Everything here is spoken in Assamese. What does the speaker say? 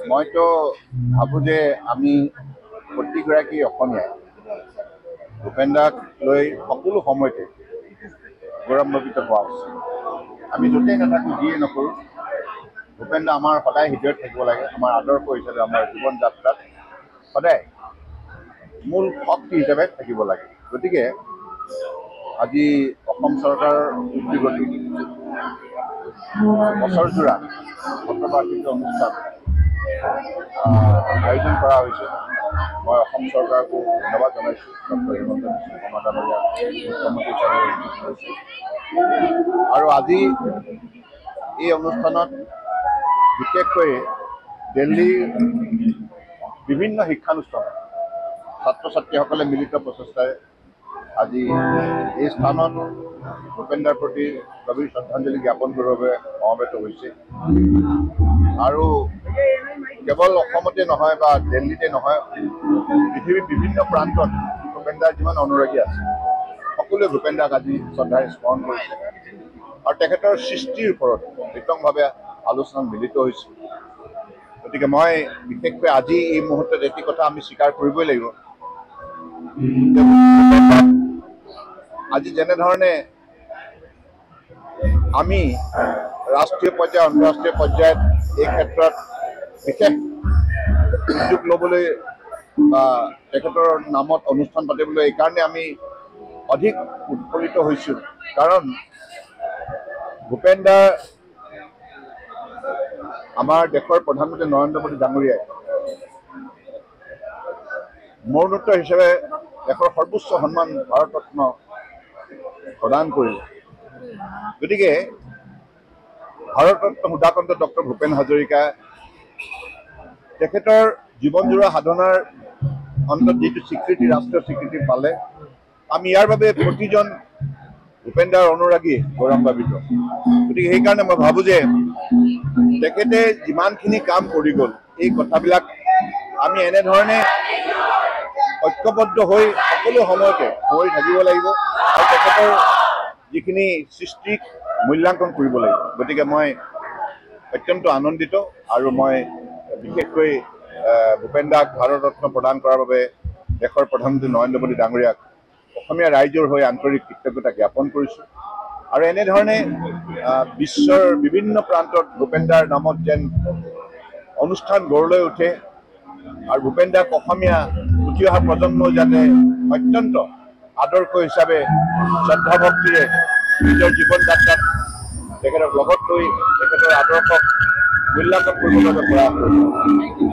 মইতো ভাবোঁ যে আমি প্ৰতিগৰাকী অসমীয়াই ভূপেন দাক লৈ সকলো সময়তে গৌৰৱান্বিত হোৱা উচিত। আমি য'তেই নাথাকোঁ, যিয়ে নকৰোঁ, ভূপেন দা আমাৰ সদায় হৃদয়ত থাকিব লাগে। আমাৰ আদৰ্শ হিচাপে আমাৰ জীৱন যাত্ৰাত সদায় মূল শক্তি হিচাপে থাকিব লাগে। গতিকে আজি অসম চৰকাৰৰ উদ্যোগত বছৰজোৰা শতবাৰ্ষিকী অনুষ্ঠান আয়োজন কৰা হৈছে। মই অসম চৰকাৰকো ধন্যবাদ জনাইছোঁ। ডক্টৰ হিমন্ত বিশ্ব শৰ্মা ডাঙৰীয়া মুখ্যমন্ত্ৰী হিচাপে নিযুক্ত হৈছে। আৰু আজি এই অনুষ্ঠানত বিশেষকৈ দিল্লীৰ বিভিন্ন শিক্ষানুষ্ঠানত ছাত্ৰ ছাত্ৰীসকলে মিলিত প্ৰচেষ্টাৰে আজি এই স্থানত ভূপেন দাৰ প্ৰতি গভীৰ শ্ৰদ্ধাঞ্জলি জ্ঞাপন কৰিবৰ বাবে সমবেত হৈছে। আৰু কেৱল অসমতে নহয় বা দিল্লীতে নহয়, পৃথিৱীৰ বিভিন্ন প্ৰান্তত ভূপেন দাৰ যিমান অনুৰাগী আছে সকলোৱে ভূপেন দাক আজি শ্ৰদ্ধাৰে স্মৰণ কৰিছে আৰু তেখেতৰ সৃষ্টিৰ ওপৰত বিতংভাৱে আলোচনাত মিলিত হৈছে। গতিকে মই বিশেষকৈ আজি এই মুহূৰ্তত এটি কথা আমি স্বীকাৰ কৰিবই লাগিব, আজি যেনেধৰণে আমি ৰাষ্ট্ৰীয় পৰ্যায় আন্তঃৰাষ্ট্ৰীয় পৰ্যায়ত এই ক্ষেত্ৰত বিশেষ উদ্যোগ ল'বলৈ বা তেখেতৰ নামত অনুষ্ঠান পাতিবলৈ এইকাৰণে আমি অধিক উৎফুল্লিত হৈছোঁ, কাৰণ ভূপেন দা আমাৰ দেশৰ প্ৰধানমন্ত্ৰী নৰেন্দ্ৰ মোদী ডাঙৰীয়াই মৰণোত্তৰ হিচাপে দেশৰ সৰ্বোচ্চ সন্মান ভাৰত ৰত্ন প্ৰদান কৰিলে। গতিকে ভাৰত ৰত্ন সুধাকন্ত ডক্টৰ ভূপেন হাজৰিকা তেখেতৰ জীৱনজোৰা সাধনাৰ অন্তত যিটো স্বীকৃতি, ৰাষ্ট্ৰীয় স্বীকৃতি পালে, আমি ইয়াৰ বাবে প্ৰতিজন ভূপেন দাৰ অনুৰাগী গৌৰৱান্বিত। গতিকে সেইকাৰণে মই ভাবোঁ যে তেখেতে যিমানখিনি কাম কৰি গ'ল, এই কথাবিলাক আমি এনেধৰণে ঐক্যবদ্ধ হৈ সকলো সময়তে হৈ থাকিব লাগিব আৰু তেখেতৰ যিখিনি সৃষ্টিক মূল্যাংকন কৰিব লাগিব। গতিকে মই অত্যন্ত আনন্দিত আৰু মই বিশেষকৈ ভূপেন দাক ভাৰত ৰত্ন প্ৰদান কৰাৰ বাবে দেশৰ প্ৰধানমন্ত্ৰী নৰেন্দ্ৰ মোদী ডাঙৰীয়াক অসমীয়া ৰাইজৰ হৈ আন্তৰিক কৃতজ্ঞতা জ্ঞাপন কৰিছোঁ। আৰু এনেধৰণে বিশ্বৰ বিভিন্ন প্ৰান্তত ভূপেন দাৰ নামত যেন অনুষ্ঠান গঢ় লৈ উঠে আৰু ভূপেন দাক অসমীয়া উঠি অহা প্ৰজন্মই যাতে অত্যন্ত আদৰ্শ হিচাপে শ্ৰদ্ধা ভক্তিৰে নিজৰ জীৱন যাত্ৰাত তেখেতক লগত লৈ তেখেতৰ আদৰ্শক মূল্যাংকন কৰিবৰ বাবে প্ৰয়াস কৰিছে।